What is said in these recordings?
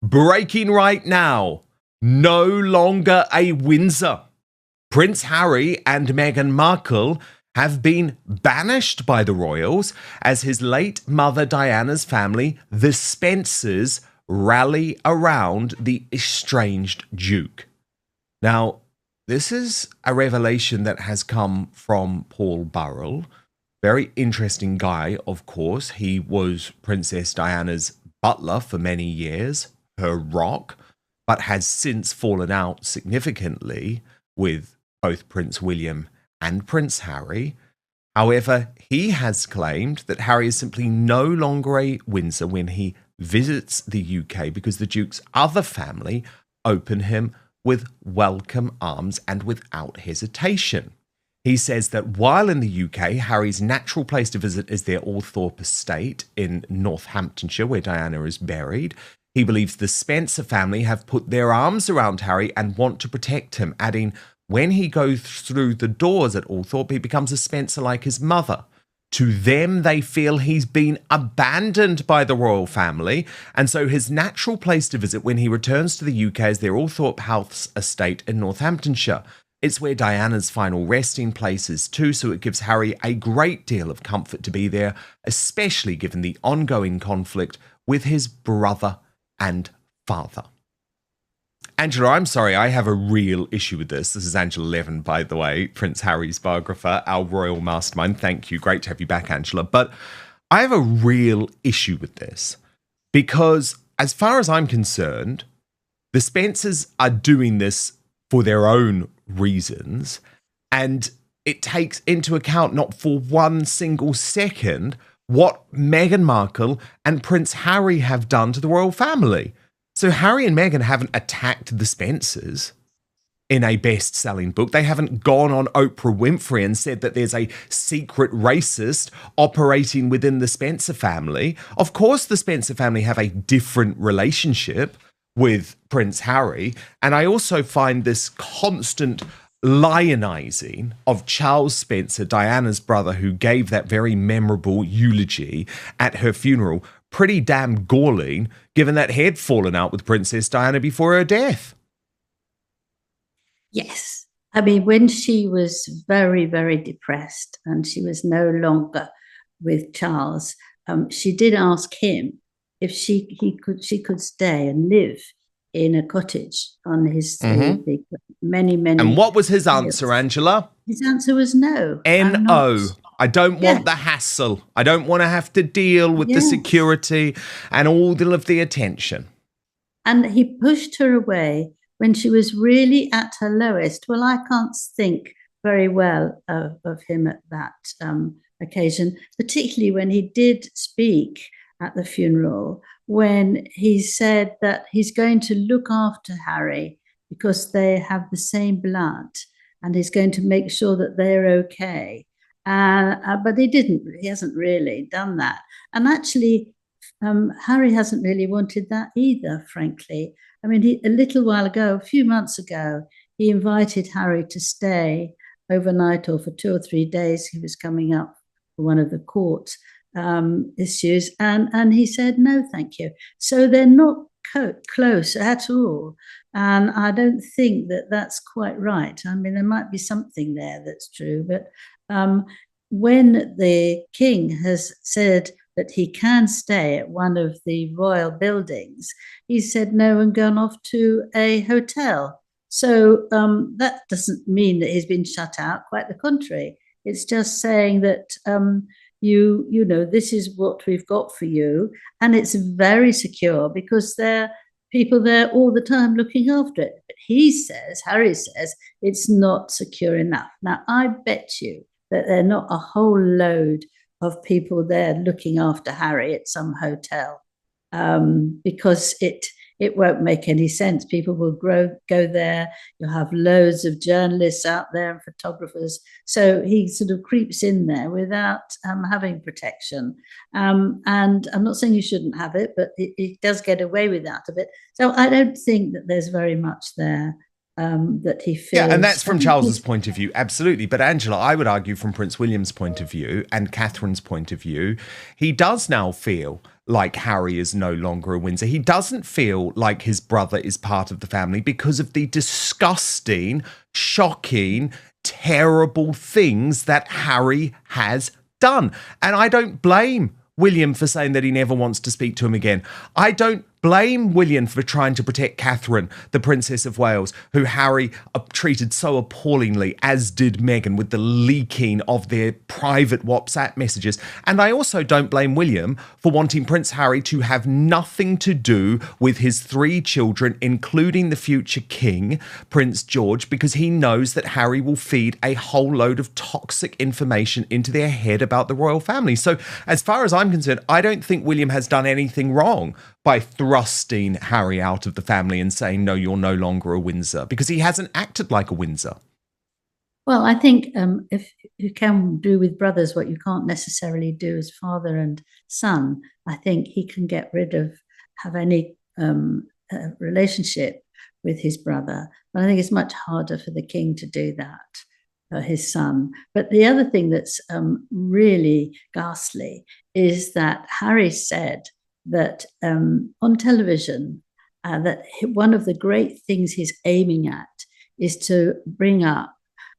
Breaking right now. No longer a Windsor. Prince Harry and Meghan Markle have been banished by the royals as his late mother Diana's family, the Spencers, rally around the estranged Duke. Now, this is a revelation that has come from Paul Burrell. Very interesting guy, of course. He was Princess Diana's butler for many years, her rock, but has since fallen out significantly with both Prince William and Prince Harry. However, he has claimed that Harry is simply no longer a Windsor when he visits the UK because the Duke's other family open him with welcome arms and without hesitation. He says that while in the UK, Harry's natural place to visit is their Althorpe estate in Northamptonshire, where Diana is buried. He believes the Spencer family have put their arms around Harry and want to protect him, adding, when he goes through the doors at Althorpe, he becomes a Spencer like his mother. To them, they feel he's been abandoned by the royal family, and so his natural place to visit when he returns to the UK is their Althorpe House estate in Northamptonshire. It's where Diana's final resting place is too, so it gives Harry a great deal of comfort to be there, especially given the ongoing conflict with his brother and father. Angela, I'm sorry, I have a real issue with this. This is Angela Levin, by the way, Prince Harry's biographer, our royal mastermind. Thank you. Great to have you back, Angela. But I have a real issue with this because, as far as I'm concerned, the Spencers are doing this for their own reasons, and it takes into account not for one single second what Meghan Markle and Prince Harry have done to the royal family. So Harry and Meghan haven't attacked the Spencers in a best-selling book. They haven't gone on Oprah Winfrey and said that there's a secret racist operating within the Spencer family. Of course, the Spencer family have a different relationship with Prince Harry. And I also find this constant lionizing of Charles Spencer, Diana's brother, who gave that very memorable eulogy at her funeral, pretty damn galling, given that he had fallen out with Princess Diana before her death. Yes. I mean, when she was very, very depressed and she was no longer with Charles, she did ask him if she could stay and live in a cottage on his many. And what was his answer, Angela? His answer was no. No. I don't want the hassle. I don't want to have to deal with the security and all of the attention. And he pushed her away when she was really at her lowest. Well, I can't think very well of him at that occasion, particularly when he did speak at the funeral, when he said that he's going to look after Harry because they have the same blood and he's going to make sure that they're okay. But he hasn't really done that. And actually, Harry hasn't really wanted that either, frankly. I mean, a little while ago, a few months ago, he invited Harry to stay overnight or for 2 or 3 days. He was coming up for one of the court issues, and he said, no, thank you. So they're not close at all. And I don't think that that's quite right. I mean, there might be something there that's true, but when the king has said that he can stay at one of the royal buildings, he said no and gone off to a hotel. So that doesn't mean that he's been shut out, quite the contrary. It's just saying that you know, this is what we've got for you, and it's very secure because there are people there all the time looking after it. But Harry says, it's not secure enough. Now, I bet you that there are not a whole load of people there looking after Harry at some hotel, because it won't make any sense. People will go there. You'll have loads of journalists out there and photographers. So he sort of creeps in there without having protection. And I'm not saying you shouldn't have it, but it does get away with that a bit. So I don't think that there's very much there that he feels. Yeah, and that's from Charles's point of view, absolutely. But Angela, I would argue from Prince William's point of view and Catherine's point of view, he does now feel like Harry is no longer a Windsor. He doesn't feel like his brother is part of the family because of the disgusting, shocking, terrible things that Harry has done. And I don't blame William for saying that he never wants to speak to him again. I don't blame William for trying to protect Catherine, the Princess of Wales, who Harry treated so appallingly, as did Meghan, with the leaking of their private WhatsApp messages. And I also don't blame William for wanting Prince Harry to have nothing to do with his 3 children, including the future king, Prince George, because he knows that Harry will feed a whole load of toxic information into their head about the royal family. So as far as I'm concerned, I don't think William has done anything wrong by thrusting Harry out of the family and saying, no, you're no longer a Windsor, because he hasn't acted like a Windsor. Well, I think if you can do with brothers what you can't necessarily do as father and son, I think he can get rid of, have any relationship with his brother. But I think it's much harder for the king to do that, his son. But the other thing that's really ghastly is that Harry said that on television, that one of the great things he's aiming at is to bring up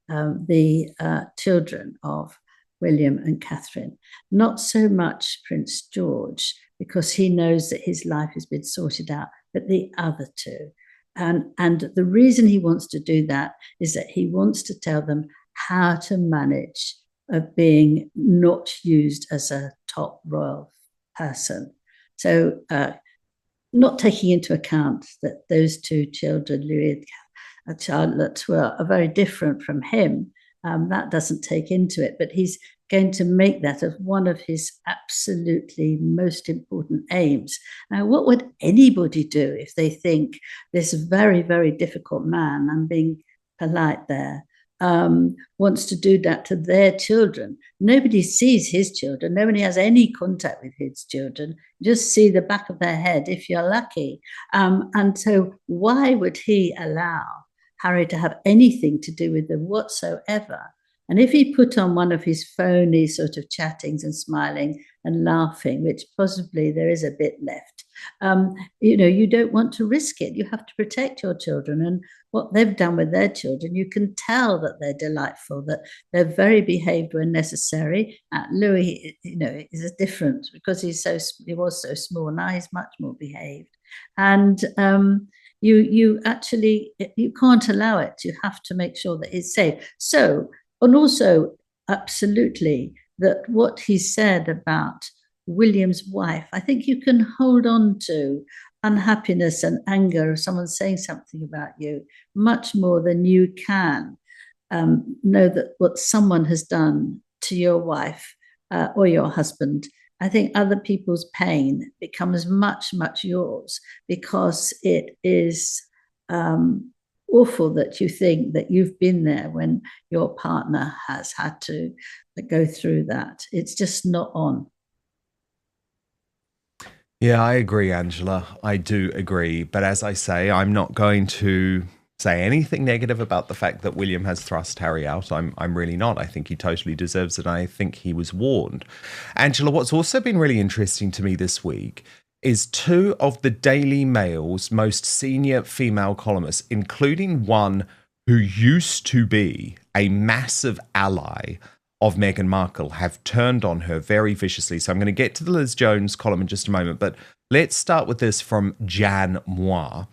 the children of William and Catherine, not so much Prince George, because he knows that his life has been sorted out, but the other 2. And the reason he wants to do that is that he wants to tell them how to manage being not used as a top royal person. So not taking into account that those 2 children, Louis and Charlotte, are very different from him, that doesn't take into it. But he's going to make that as one of his absolutely most important aims. Now, what would anybody do if they think this very, very difficult man, I'm being polite there, wants to do that to their children? Nobody sees his children. Nobody has any contact with his children. You just see the back of their head if you're lucky. And so why would he allow Harry to have anything to do with them whatsoever? And if he put on one of his phony sort of chattings and smiling and laughing, which possibly there is a bit left, you don't want to risk it. You have to protect your children. And what they've done with their children, you can tell that they're delightful, that they're very behaved when necessary. Louis, is a difference because he was so small. Now he's much more behaved. And you can't allow it. You have to make sure that it's safe. So, and also absolutely that what he said about William's wife, I think you can hold on to unhappiness and anger of someone saying something about you much more than you can know that what someone has done to your wife or your husband. I think other people's pain becomes much, much yours, because it is awful that you think that you've been there when your partner has had to go through that. It's just not on. Yeah, I agree, Angela. I do agree. But as I say, I'm not going to say anything negative about the fact that William has thrust Harry out. I'm really not. I think he totally deserves it. I think he was warned. Angela, what's also been really interesting to me this week is 2 of the Daily Mail's most senior female columnists, including one who used to be a massive ally of Meghan Markle, have turned on her very viciously. So I'm going to get to the Liz Jones column in just a moment, but let's start with this from Jan Moi,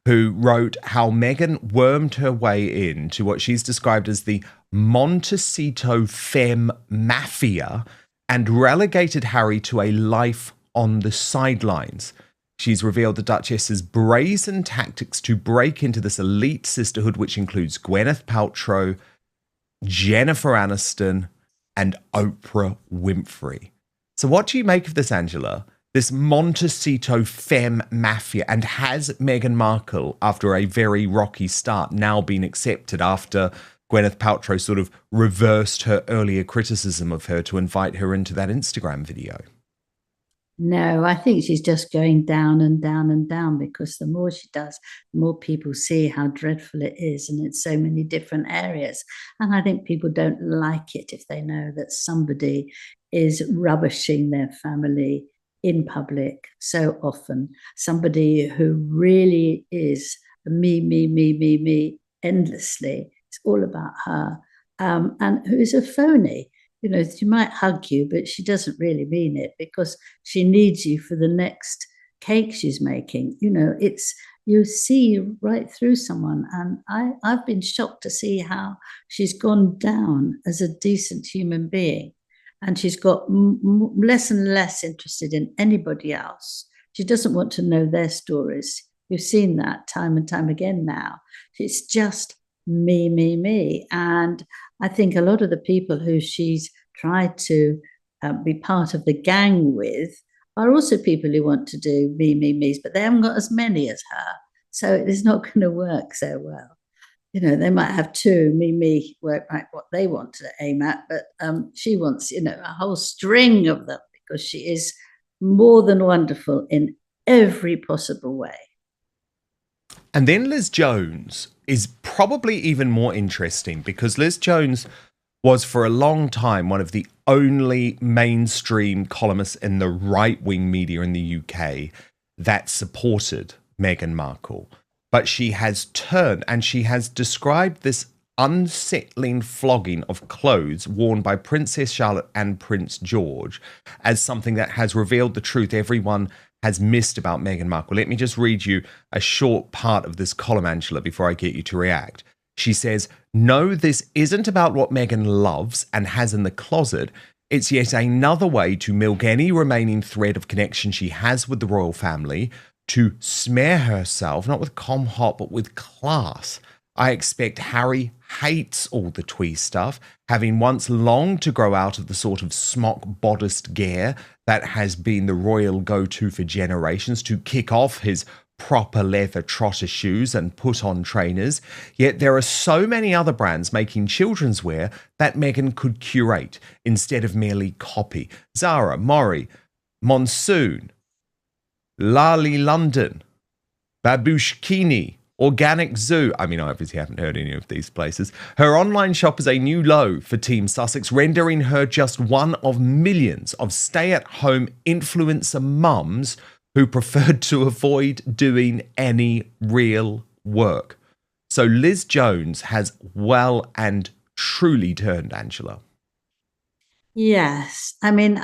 who wrote how Meghan wormed her way into what she's described as the Montecito femme mafia and relegated Harry to a life on the sidelines. She's revealed the Duchess's brazen tactics to break into this elite sisterhood, which includes Gwyneth Paltrow, Jennifer Aniston, and Oprah Winfrey. So what do you make of this, Angela? This Montecito femme mafia, and has Meghan Markle, after a very rocky start, now been accepted after Gwyneth Paltrow sort of reversed her earlier criticism of her to invite her into that Instagram video? No, I think she's just going down and down and down because the more she does, the more people see how dreadful it is, and in so many different areas. And I think people don't like it if they know that somebody is rubbishing their family in public so often. Somebody who really is me endlessly. It's all about her, and who's a phony. You know, she might hug you, but she doesn't really mean it because she needs you for the next cake she's making. You know, it's you see right through someone. And I've been shocked to see how she's gone down as a decent human being. And she's got less and less interested in anybody else. She doesn't want to know their stories. You've seen that time and time again now. It's just me. And I think a lot of the people who she's tried to be part of the gang with are also people who want to do me's, but they haven't got as many as her. So it is not going to work so well. You know, they might have two work like what they want to aim at, but she wants, you know, a whole string of them because she is more than wonderful in every possible way. And then Liz Jones is probably even more interesting because Liz Jones was for a long time one of the only mainstream columnists in the right-wing media in the UK that supported Meghan Markle. But she has turned and she has described this unsettling flogging of clothes worn by Princess Charlotte and Prince George as something that has revealed the truth everyone has missed about Meghan Markle. Let me just read you a short part of this column, Angela, before I get you to react. She says, "No, this isn't about what Meghan loves and has in the closet. It's yet another way to milk any remaining thread of connection she has with the royal family, to smear herself, not with com hop, but with class. I expect Harry hates all the twee stuff, having once longed to grow out of the sort of smock bodiced gear that has been the royal go-to for generations, to kick off his proper leather trotter shoes and put on trainers. Yet there are so many other brands making children's wear that Meghan could curate instead of merely copy. Zara, Maury, Monsoon, Lali London, Babushkini, Organic Zoo. I mean, I obviously haven't heard any of these places. Her online shop is a new low for Team Sussex, rendering her just one of millions of stay-at-home influencer mums who preferred to avoid doing any real work." So Liz Jones has well and truly turned, Angela. Yes. I mean,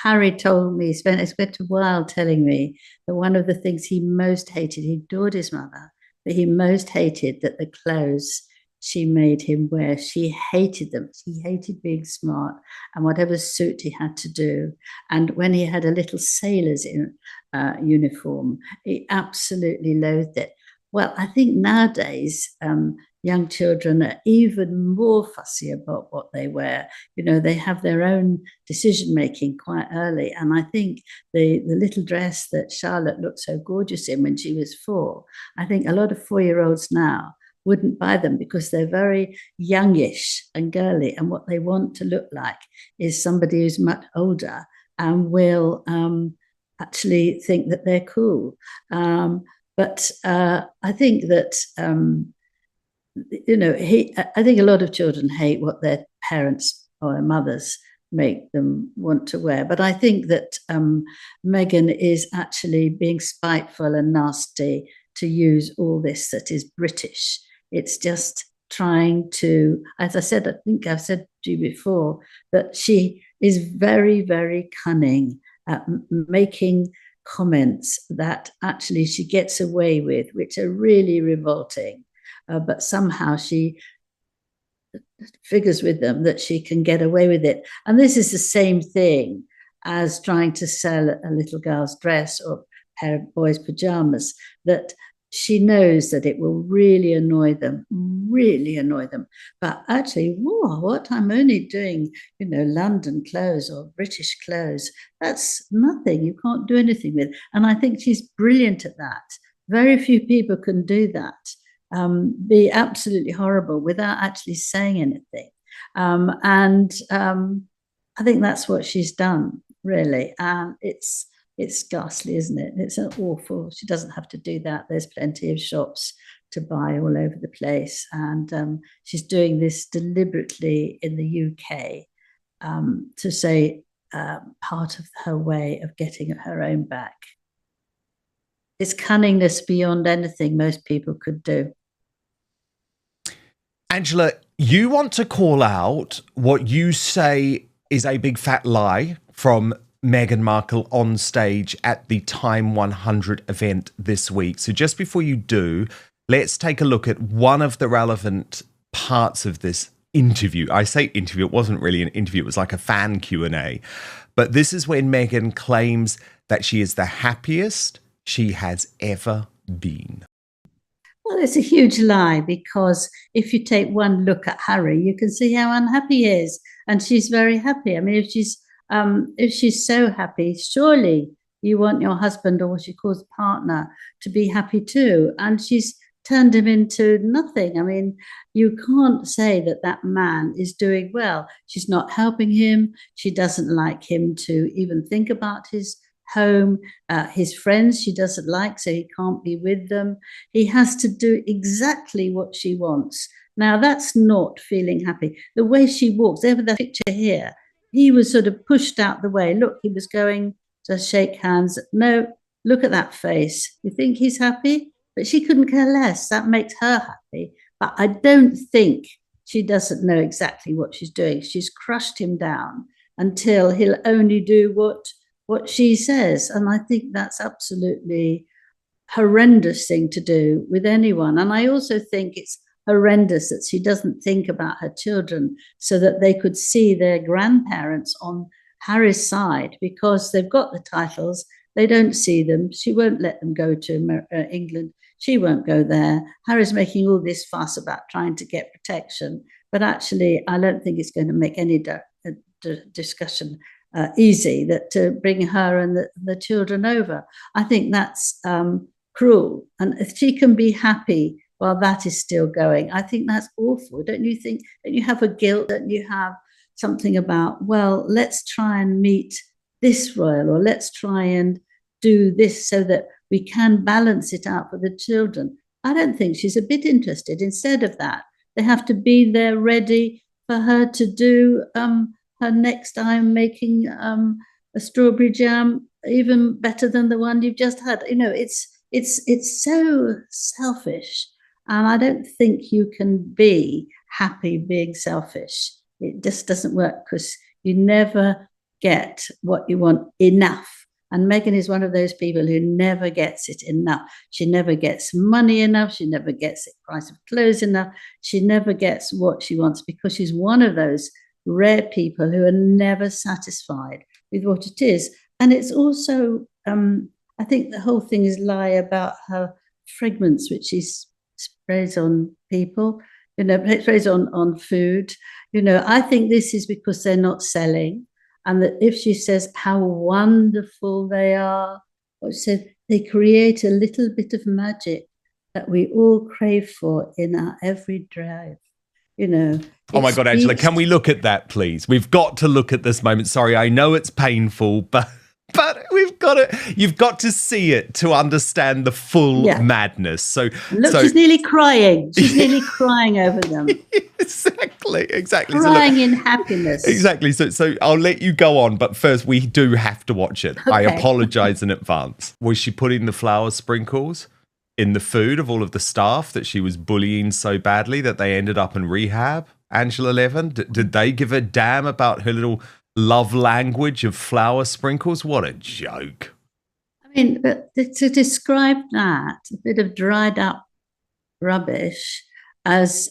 Harry told me, spent a while telling me that one of the things he most hated, he adored his mother, but he most hated that the clothes she made him wear, she hated them. She hated being smart and whatever suit he had to do. And when he had a little sailor's uniform, he absolutely loathed it. Well, I think nowadays, young children are even more fussy about what they wear. You know, they have their own decision making quite early. And I think the little dress that Charlotte looked so gorgeous in when she was 4, I think a lot of 4-year-olds now wouldn't buy them because they're very youngish and girly. And what they want to look like is somebody who's much older and will actually think that they're cool. But I think that you know, I think a lot of children hate what their parents or their mothers make them want to wear. But I think that Meghan is actually being spiteful and nasty to use all this that is British. It's just trying to, as I said, I think I've said to you before, that she is very cunning at making comments that actually she gets away with, which are really revolting. But somehow she figures with them that she can get away with it. And this is the same thing as trying to sell a little girl's dress or a pair of boys' pajamas, that she knows that it will really annoy them. But actually, whoa, what I'm only doing, you know, London clothes or British clothes, that's nothing. You can't do anything with. And I think she's brilliant at that. Very few people can do that. Be absolutely horrible without actually saying anything. And I think that's what she's done, really. And it's It's ghastly, isn't it? It's an awful. She doesn't have to do that. There's plenty of shops to buy all over the place, and she's doing this deliberately in the UK to say part of her way of getting her own back. It's cunningness beyond anything most people could do. Angela, you want to call out what you say is a big fat lie from Meghan Markle on stage at the Time 100 event this week. So just before you do, let's take a look at one of the relevant parts of this interview. I say interview, it wasn't really an interview, it was like a fan Q&A. But this is when Meghan claims that she is the happiest she has ever been. Well, it's a huge lie, because if you take one look at Harry, you can see how unhappy he is, and she's very happy. I mean, if she's so happy, surely you want your husband, or what she calls partner, to be happy too. And she's turned him into nothing. I mean, you can't say that that man is doing well. She's not helping him. She doesn't like him to even think about his home. His friends she doesn't like, so he can't be with them. He has to do exactly what she wants. Now, that's not feeling happy. The way she walks, over the picture here, he was sort of pushed out the way. Look, he was going to shake hands. No, look at that face. You think he's happy? But she couldn't care less. That makes her happy. But I don't think she doesn't know exactly what she's doing. She's crushed him down until he'll only do what she says. And I think that's absolutely horrendous thing to do with anyone. And I also think it's horrendous that she doesn't think about her children so that they could see their grandparents on Harry's side, because they've got the titles. They don't see them. She won't let them go to England. She won't go there. Harry's making all this fuss about trying to get protection, but actually I don't think it's going to make any discussion easy that to bring her and the children over. I think that's cruel. And if she can be happy while that is still going, I think that's awful. Don't you think? Don't you have a guilt? Don't you have something about, well, let's try and meet this royal, or let's try and do this so that we can balance it out for the children? I don't think she's a bit interested. Instead of that, they have to be there ready for her to do her next time, making a strawberry jam even better than the one you've just had. You know, it's so selfish, and I don't think you can be happy being selfish. It just doesn't work, because you never get what you want enough. And Meghan is one of those people who never gets it enough. She never gets money enough. She never gets the price of clothes enough. She never gets what she wants, because she's one of those rare people who are never satisfied with what it is. And it's also, I think the whole thing is lie about her fragrance, which she sprays on people, sprays on food. I think this is because they're not selling. And that if she says how wonderful they are, or she said they create a little bit of magic that we all crave for in our every drive. Oh my God, Angela, can we look at that, please? We've got to look at this moment. Sorry, I know it's painful, but you've got to see it to understand the full madness. So look, she's nearly crying. She's nearly crying over them. Exactly. Crying in happiness. Exactly. So I'll let you go on, but first we do have to watch it. Okay. I apologize in advance. Was she putting the flower sprinkles in the food of all of the staff that she was bullying so badly that they ended up in rehab? Angela Levin, did they give a damn about her little love language of flower sprinkles? What a joke. I mean, but to describe that, a bit of dried up rubbish, as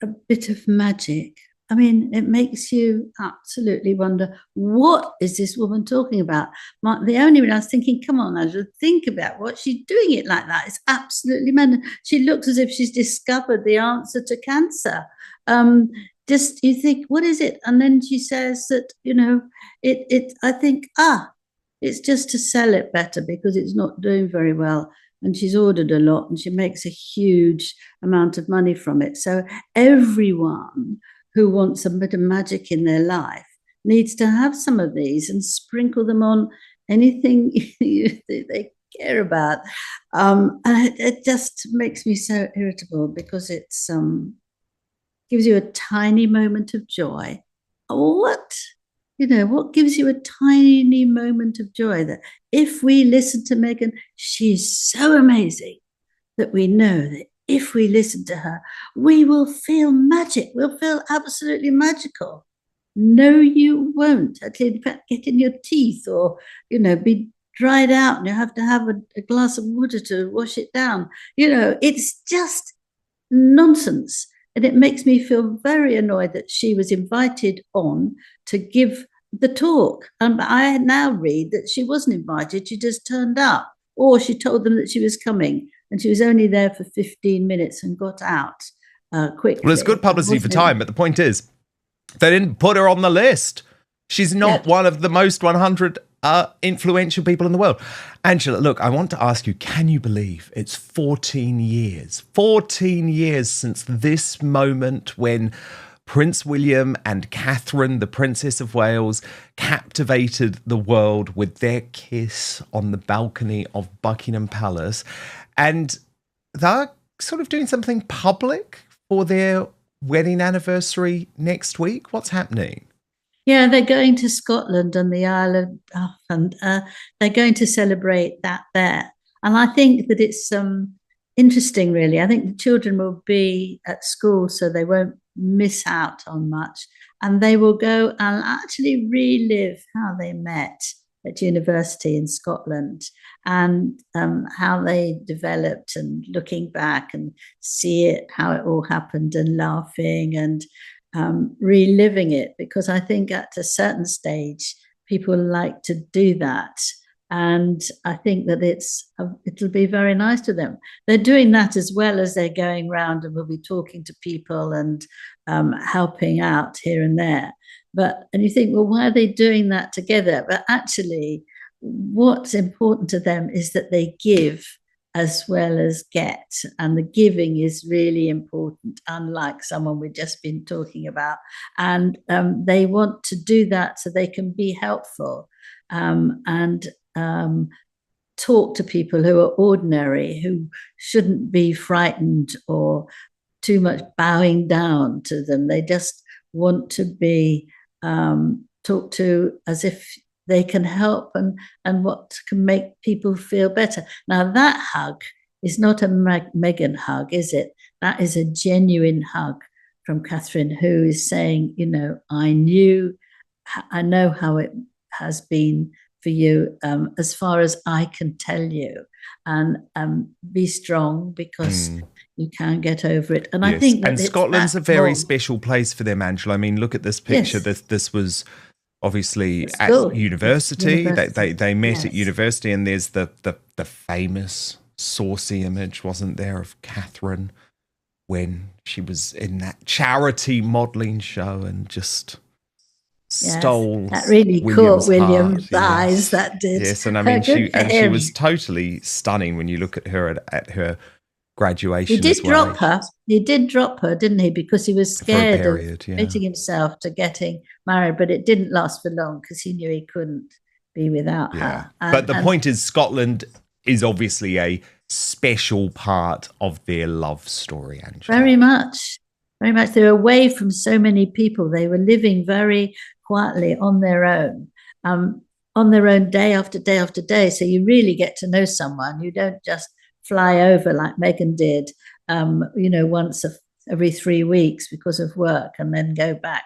a bit of magic, I mean, it makes you absolutely wonder, what is this woman talking about? The only one I was thinking, come on, Angela, think about what she's doing it like that. It's absolutely mad. She looks as if she's discovered the answer to cancer. Just you think, what is it? And then she says that, I think, it's just to sell it better because it's not doing very well. And she's ordered a lot and she makes a huge amount of money from it. So everyone who wants a bit of magic in their life needs to have some of these and sprinkle them on anything they care about. And it just makes me so irritable because it's gives you a tiny moment of joy. What? What gives you a tiny moment of joy? That if we listen to Meghan, she's so amazing that we know that if we listen to her, we will feel magic. We'll feel absolutely magical. No, you won't. Actually, in fact, get in your teeth or, be dried out and you have to have a glass of water to wash it down. It's just nonsense. And it makes me feel very annoyed that she was invited on to give the talk. And I now read that she wasn't invited, she just turned up, or she told them that she was coming and she was only there for 15 minutes and got out quickly. Well, it's good publicity for time, but the point is, they didn't put her on the list. She's not one of the most 100 influential people in the world. Angela, look, I want to ask you, can you believe it's 14 years since this moment when Prince William and Catherine, the Princess of Wales, captivated the world with their kiss on the balcony of Buckingham Palace, and they're sort of doing something public for their wedding anniversary next week? What's happening? Yeah, they're going to Scotland and the Isle of and they're going to celebrate that there. And I think that it's interesting, really. I think the children will be at school, so they won't miss out on much. And they will go and actually relive how they met at university in Scotland and how they developed, and looking back and see it, how it all happened, and laughing and reliving it, because I think at a certain stage people like to do that, and I think that it'll be very nice to them. They're doing that as well as they're going around and will be talking to people and helping out here and there. And you think, well, why are they doing that together? But actually, what's important to them is that they give as well as get. And the giving is really important, unlike someone we've just been talking about. And they want to do that so they can be helpful and talk to people who are ordinary, who shouldn't be frightened or too much bowing down to them. They just want to be talked to as if they can help and what can make people feel better. Now, that hug is not a Meghan hug, is it? That is a genuine hug from Catherine, who is saying, I know how it has been for you, as far as I can tell you, and be strong because you can get over it. And yes. I think that Scotland's a very special place for them, Angela. I mean, look at this picture. Yes. This was obviously at university. They met at university, and there's the famous saucy image, wasn't there, of Catherine when she was in that charity modelling show and just stole that really caught William's eyes. Yes. That did. Yes, and I mean she was totally stunning when you look at her at her graduation. He did drop her. He did drop her, didn't he? Because he was scared of committing himself to getting married, but it didn't last for long because he knew he couldn't be without her. But the point is, Scotland is obviously a special part of their love story, Angela. Very much. Very much. They were away from so many people. They were living very quietly on their own day after day after day. So you really get to know someone. You don't just fly over like Meghan did, once every 3 weeks because of work and then go back.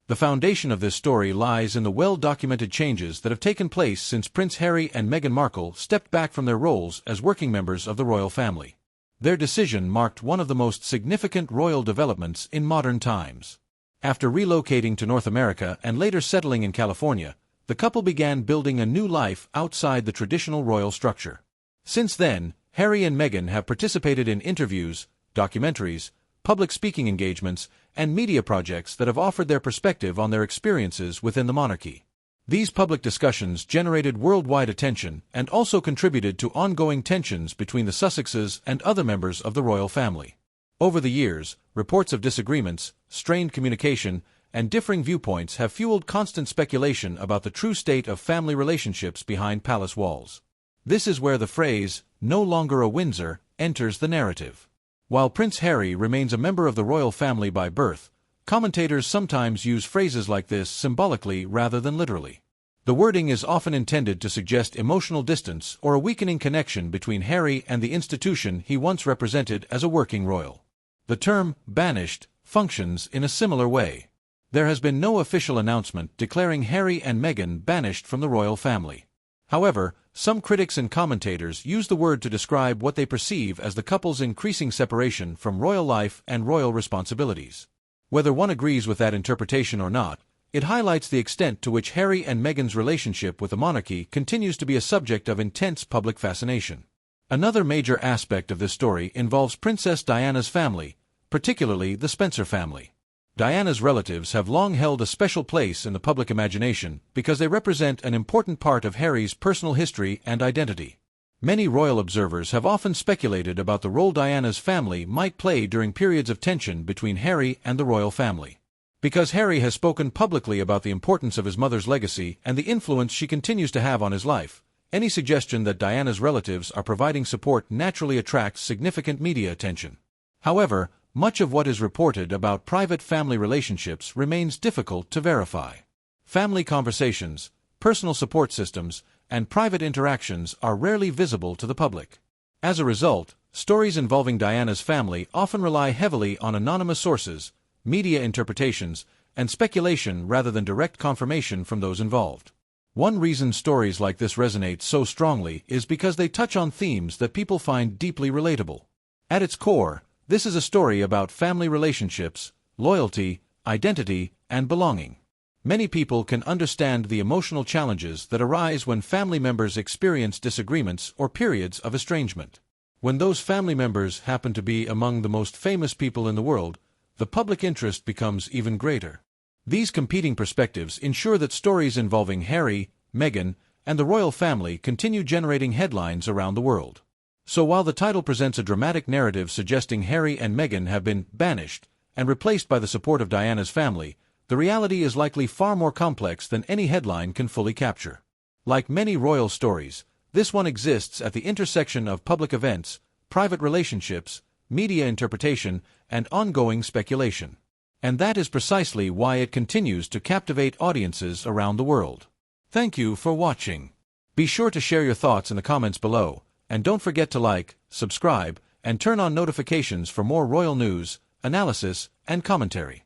The foundation of this story lies in the well-documented changes that have taken place since Prince Harry and Meghan Markle stepped back from their roles as working members of the royal family. Their decision marked one of the most significant royal developments in modern times. After relocating to North America and later settling in California, the couple began building a new life outside the traditional royal structure. Since then, Harry and Meghan have participated in interviews, documentaries, public speaking engagements, and media projects that have offered their perspective on their experiences within the monarchy. These public discussions generated worldwide attention and also contributed to ongoing tensions between the Sussexes and other members of the royal family. Over the years, reports of disagreements, strained communication, and differing viewpoints have fueled constant speculation about the true state of family relationships behind palace walls. This is where the phrase, "no longer a Windsor," enters the narrative. While Prince Harry remains a member of the royal family by birth, commentators sometimes use phrases like this symbolically rather than literally. The wording is often intended to suggest emotional distance or a weakening connection between Harry and the institution he once represented as a working royal. The term "banished" functions in a similar way. There has been no official announcement declaring Harry and Meghan banished from the royal family. However, some critics and commentators use the word to describe what they perceive as the couple's increasing separation from royal life and royal responsibilities. Whether one agrees with that interpretation or not, it highlights the extent to which Harry and Meghan's relationship with the monarchy continues to be a subject of intense public fascination. Another major aspect of this story involves Princess Diana's family, particularly the Spencer family. Diana's relatives have long held a special place in the public imagination because they represent an important part of Harry's personal history and identity. Many royal observers have often speculated about the role Diana's family might play during periods of tension between Harry and the royal family. Because Harry has spoken publicly about the importance of his mother's legacy and the influence she continues to have on his life, any suggestion that Diana's relatives are providing support naturally attracts significant media attention. However, much of what is reported about private family relationships remains difficult to verify. Family conversations, personal support systems, and private interactions are rarely visible to the public. As a result, stories involving Diana's family often rely heavily on anonymous sources, media interpretations, and speculation rather than direct confirmation from those involved. One reason stories like this resonate so strongly is because they touch on themes that people find deeply relatable. At its core, this is a story about family relationships, loyalty, identity, and belonging. Many people can understand the emotional challenges that arise when family members experience disagreements or periods of estrangement. When those family members happen to be among the most famous people in the world, the public interest becomes even greater. These competing perspectives ensure that stories involving Harry, Meghan, and the royal family continue generating headlines around the world. So while the title presents a dramatic narrative suggesting Harry and Meghan have been banished and replaced by the support of Diana's family, the reality is likely far more complex than any headline can fully capture. Like many royal stories, this one exists at the intersection of public events, private relationships, media interpretation, and ongoing speculation. And that is precisely why it continues to captivate audiences around the world. Thank you for watching. Be sure to share your thoughts in the comments below, and don't forget to like, subscribe, and turn on notifications for more royal news, analysis, and commentary.